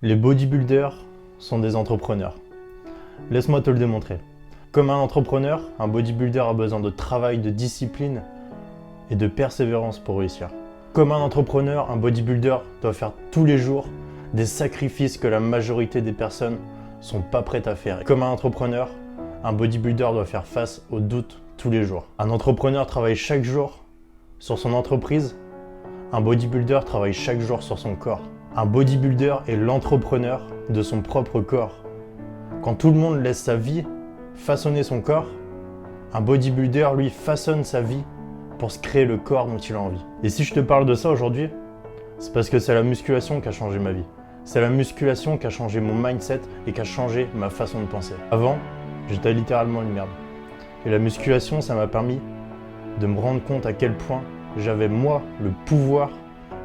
Les bodybuilders sont des entrepreneurs. Laisse-moi te le démontrer. Comme un entrepreneur, un bodybuilder a besoin de travail, de discipline et de persévérance pour réussir. Comme un entrepreneur, un bodybuilder doit faire tous les jours des sacrifices que la majorité des personnes sont pas prêtes à faire. Comme un entrepreneur, un bodybuilder doit faire face aux doutes tous les jours. Un entrepreneur travaille chaque jour sur son entreprise. Un bodybuilder travaille chaque jour sur son corps. Un bodybuilder est l'entrepreneur de son propre corps. Quand tout le monde laisse sa vie façonner son corps, un bodybuilder, lui, façonne sa vie pour se créer le corps dont il a envie. Et si je te parle de ça aujourd'hui, c'est parce que c'est la musculation qui a changé ma vie. C'est la musculation qui a changé mon mindset et qui a changé ma façon de penser. Avant, j'étais littéralement une merde. Et la musculation, ça m'a permis de me rendre compte à quel point j'avais, moi, le pouvoir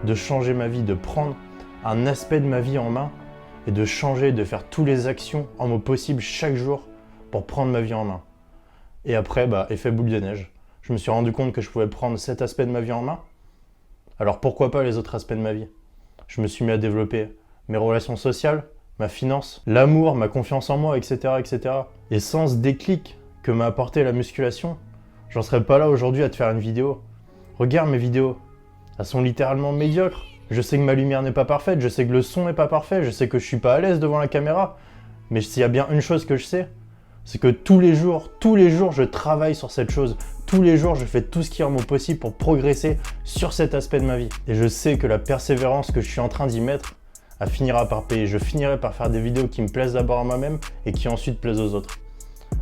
de changer ma vie, de prendre un aspect de ma vie en main et de changer, de faire toutes les actions en mon possible chaque jour pour prendre ma vie en main. Et après, effet boule de neige. Je me suis rendu compte que je pouvais prendre cet aspect de ma vie en main. Alors pourquoi pas les autres aspects de ma vie? Je me suis mis à développer mes relations sociales, ma finance, l'amour, ma confiance en moi, etc., etc. Et sans ce déclic que m'a apporté la musculation, j'en serais pas là aujourd'hui à te faire une vidéo. Regarde mes vidéos, elles sont littéralement médiocres. Je sais que ma lumière n'est pas parfaite, je sais que le son n'est pas parfait, je sais que je suis pas à l'aise devant la caméra. Mais s'il y a bien une chose que je sais, c'est que tous les jours, je travaille sur cette chose. Tous les jours, je fais tout ce qui est en mon possible pour progresser sur cet aspect de ma vie. Et je sais que la persévérance que je suis en train d'y mettre, elle finira par payer. Je finirai par faire des vidéos qui me plaisent d'abord à moi-même et qui ensuite plaisent aux autres.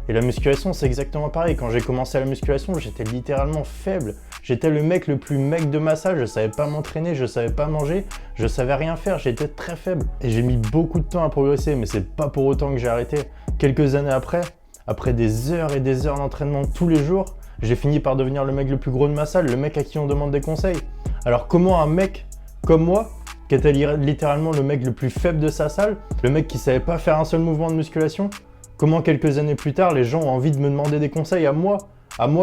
Et la musculation, c'est exactement pareil. Quand j'ai commencé la musculation, j'étais littéralement faible. J'étais le mec le plus mec de ma salle. Je savais pas m'entraîner, je savais pas manger, je savais rien faire. J'étais très faible. Et j'ai mis beaucoup de temps à progresser, mais c'est pas pour autant que j'ai arrêté. Quelques années après des heures et des heures d'entraînement tous les jours, j'ai fini par devenir le mec le plus gros de ma salle, le mec à qui on demande des conseils. Alors comment un mec comme moi, qui était littéralement le mec le plus faible de sa salle, le mec qui savait pas faire un seul mouvement de musculation, comment quelques années plus tard, les gens ont envie de me demander des conseils à moi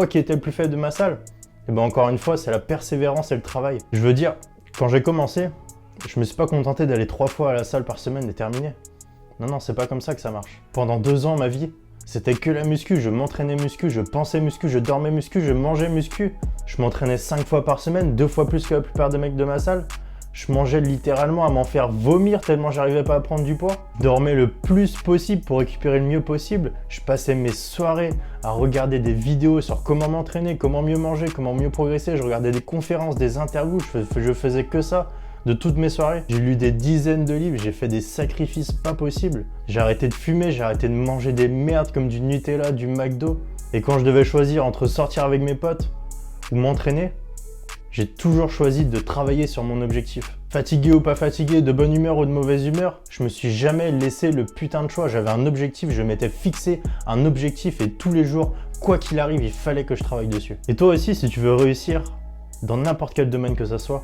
qui étais le plus faible de ma salle? Et encore une fois, c'est la persévérance et le travail. Je veux dire, quand j'ai commencé, je me suis pas contenté d'aller 3 fois à la salle par semaine et terminer. Non, c'est pas comme ça que ça marche. Pendant 2 ans, ma vie, c'était que la muscu. Je m'entraînais muscu, je pensais muscu, je dormais muscu, je mangeais muscu. Je m'entraînais 5 fois par semaine, 2 fois plus que la plupart des mecs de ma salle. Je mangeais littéralement à m'en faire vomir tellement j'arrivais pas à prendre du poids. Je dormais le plus possible pour récupérer le mieux possible. Je passais mes soirées à regarder des vidéos sur comment m'entraîner, comment mieux manger, comment mieux progresser. Je regardais des conférences, des interviews, je faisais que ça de toutes mes soirées. J'ai lu des dizaines de livres, j'ai fait des sacrifices pas possibles. J'ai arrêté de fumer, j'ai arrêté de manger des merdes comme du Nutella, du McDo. Et quand je devais choisir entre sortir avec mes potes ou m'entraîner, j'ai toujours choisi de travailler sur mon objectif. Fatigué ou pas fatigué, de bonne humeur ou de mauvaise humeur, je me suis jamais laissé le putain de choix. J'avais un objectif, je m'étais fixé un objectif et tous les jours, quoi qu'il arrive, il fallait que je travaille dessus. Et toi aussi, si tu veux réussir dans n'importe quel domaine que ça soit,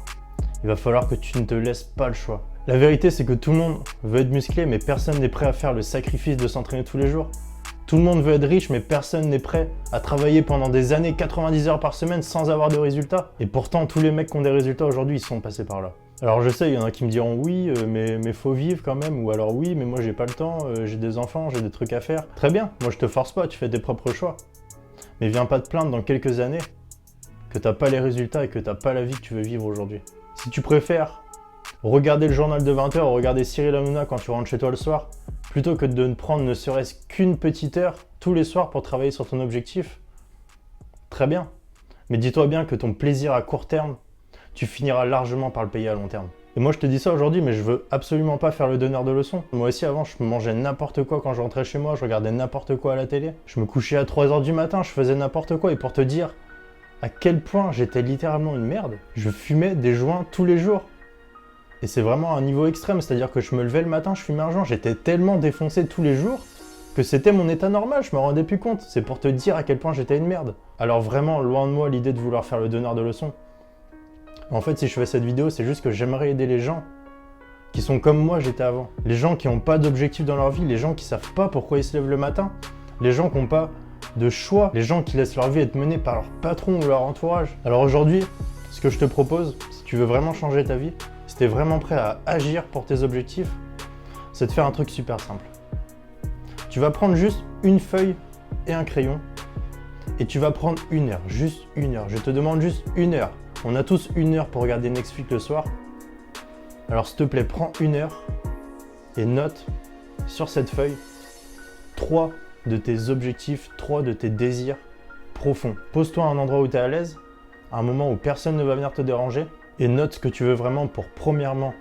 il va falloir que tu ne te laisses pas le choix. La vérité, c'est que tout le monde veut être musclé, mais personne n'est prêt à faire le sacrifice de s'entraîner tous les jours. Tout le monde veut être riche, mais personne n'est prêt à travailler pendant des années, 90 heures par semaine, sans avoir de résultats. Et pourtant, tous les mecs qui ont des résultats aujourd'hui, ils sont passés par là. Alors je sais, il y en a qui me diront oui, mais faut vivre quand même, ou alors oui, mais moi j'ai pas le temps, j'ai des enfants, j'ai des trucs à faire. Très bien, moi je te force pas, tu fais tes propres choix. Mais viens pas te plaindre dans quelques années que t'as pas les résultats et que t'as pas la vie que tu veux vivre aujourd'hui. Si tu préfères regarder le journal de 20h ou regarder Cyril Hanouna quand tu rentres chez toi le soir, plutôt que de ne prendre ne serait-ce qu'une petite heure tous les soirs pour travailler sur ton objectif, très bien. Mais dis-toi bien que ton plaisir à court terme, tu finiras largement par le payer à long terme. Et moi je te dis ça aujourd'hui, mais je veux absolument pas faire le donneur de leçons. Moi aussi avant, je mangeais n'importe quoi quand je rentrais chez moi, je regardais n'importe quoi à la télé. Je me couchais à 3h du matin, je faisais n'importe quoi. Et pour te dire à quel point j'étais littéralement une merde, je fumais des joints tous les jours. Et c'est vraiment un niveau extrême, c'est-à-dire que je me levais le matin, je fumais un joint, j'étais tellement défoncé tous les jours que c'était mon état normal, je me rendais plus compte. C'est pour te dire à quel point j'étais une merde. Alors vraiment, loin de moi l'idée de vouloir faire le donneur de leçons. En fait, si je fais cette vidéo, c'est juste que j'aimerais aider les gens qui sont comme moi j'étais avant. Les gens qui n'ont pas d'objectif dans leur vie, les gens qui savent pas pourquoi ils se lèvent le matin, les gens qui n'ont pas de choix, les gens qui laissent leur vie être menée par leur patron ou leur entourage. Alors aujourd'hui, ce que je te propose, si tu veux vraiment changer ta vie, si tu es vraiment prêt à agir pour tes objectifs, c'est de faire un truc super simple. Tu vas prendre juste une feuille et un crayon et tu vas prendre 1 heure, juste 1 heure. Je te demande juste 1 heure. On a tous 1 heure pour regarder Netflix le soir. Alors s'il te plaît, prends 1 heure et note sur cette feuille 3 de tes objectifs, 3 de tes désirs profonds. Pose-toi à un endroit où tu es à l'aise, à un moment où personne ne va venir te déranger et note ce que tu veux vraiment pour, premièrement,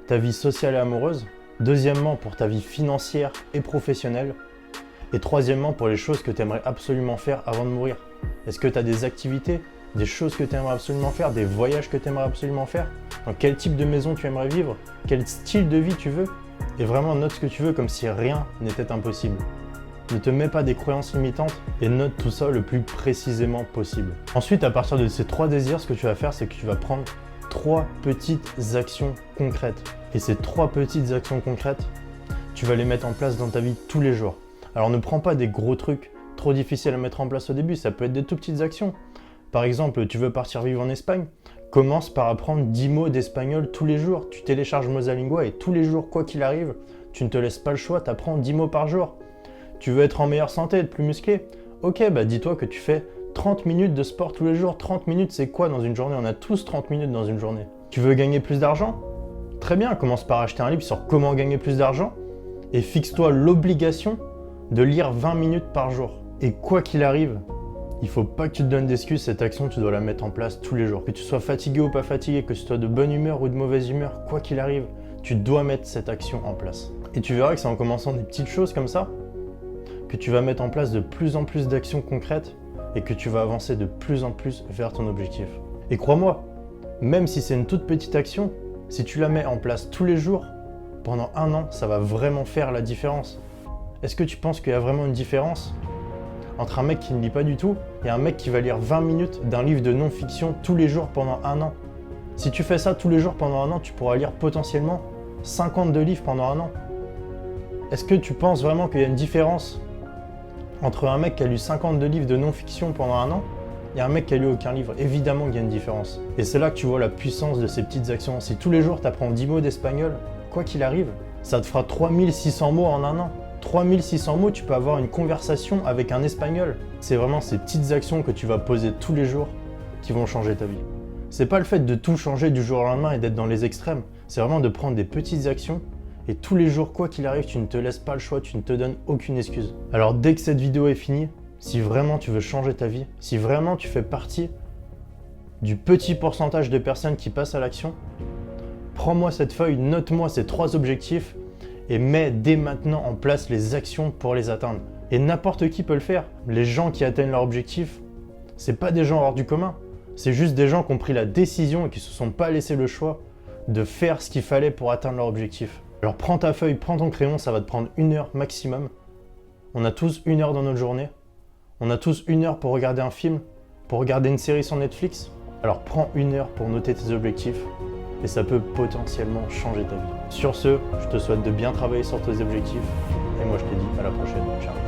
ta vie sociale et amoureuse, deuxièmement, pour ta vie financière et professionnelle, et troisièmement, pour les choses que tu aimerais absolument faire avant de mourir. Est-ce que tu as des activités, des choses que tu aimerais absolument faire, des voyages que tu aimerais absolument faire? Dans quel type de maison tu aimerais vivre? Quel style de vie tu veux? Et vraiment note ce que tu veux comme si rien n'était impossible. Ne te mets pas des croyances limitantes et note tout ça le plus précisément possible. Ensuite, à partir de ces 3 désirs, ce que tu vas faire, c'est que tu vas prendre 3 petites actions concrètes. Et ces 3 petites actions concrètes, tu vas les mettre en place dans ta vie tous les jours. Alors ne prends pas des gros trucs trop difficiles à mettre en place au début, ça peut être des tout petites actions. Par exemple, tu veux partir vivre en Espagne, commence par apprendre 10 mots d'espagnol tous les jours. Tu télécharges Mosalingua et tous les jours, quoi qu'il arrive, tu ne te laisses pas le choix, tu apprends 10 mots par jour. Tu veux être en meilleure santé, être plus musclé? Ok, dis-toi que tu fais 30 minutes de sport tous les jours. 30 minutes, c'est quoi dans une journée? On a tous 30 minutes dans une journée. Tu veux gagner plus d'argent? Très bien, commence par acheter un livre sur comment gagner plus d'argent et fixe-toi l'obligation de lire 20 minutes par jour. Et quoi qu'il arrive, il faut pas que tu te donnes d'excuses, cette action, tu dois la mettre en place tous les jours. Que tu sois fatigué ou pas fatigué, que tu sois de bonne humeur ou de mauvaise humeur, quoi qu'il arrive, tu dois mettre cette action en place. Et tu verras que c'est en commençant des petites choses comme ça que tu vas mettre en place de plus en plus d'actions concrètes et que tu vas avancer de plus en plus vers ton objectif. Et crois-moi, même si c'est une toute petite action, si tu la mets en place tous les jours, pendant 1 an, ça va vraiment faire la différence. Est-ce que tu penses qu'il y a vraiment une différence entre un mec qui ne lit pas du tout et un mec qui va lire 20 minutes d'un livre de non-fiction tous les jours pendant 1 an? Si tu fais ça tous les jours pendant 1 an, tu pourras lire potentiellement 52 livres pendant 1 an. Est-ce que tu penses vraiment qu'il y a une différence entre un mec qui a lu 52 livres de non-fiction pendant 1 an et un mec qui a lu aucun livre? Évidemment qu'il y a une différence. Et c'est là que tu vois la puissance de ces petites actions. Si tous les jours tu apprends 10 mots d'espagnol, quoi qu'il arrive, ça te fera 3600 mots en 1 an. 3600 mots, tu peux avoir une conversation avec un espagnol. C'est vraiment ces petites actions que tu vas poser tous les jours qui vont changer ta vie. C'est pas le fait de tout changer du jour au lendemain et d'être dans les extrêmes. C'est vraiment de prendre des petites actions et tous les jours, quoi qu'il arrive, tu ne te laisses pas le choix, tu ne te donnes aucune excuse. Alors dès que cette vidéo est finie, si vraiment tu veux changer ta vie, si vraiment tu fais partie du petit pourcentage de personnes qui passent à l'action, prends-moi cette feuille, note-moi ces 3 objectifs et mets dès maintenant en place les actions pour les atteindre. Et n'importe qui peut le faire. Les gens qui atteignent leur objectif, c'est pas des gens hors du commun. C'est juste des gens qui ont pris la décision et qui se sont pas laissé le choix de faire ce qu'il fallait pour atteindre leur objectif. Alors prends ta feuille, prends ton crayon, ça va te prendre 1 heure maximum. On a tous 1 heure dans notre journée. On a tous 1 heure pour regarder un film, pour regarder une série sur Netflix. Alors prends 1 heure pour noter tes objectifs et ça peut potentiellement changer ta vie. Sur ce, je te souhaite de bien travailler sur tes objectifs et moi je te dis à la prochaine. Ciao.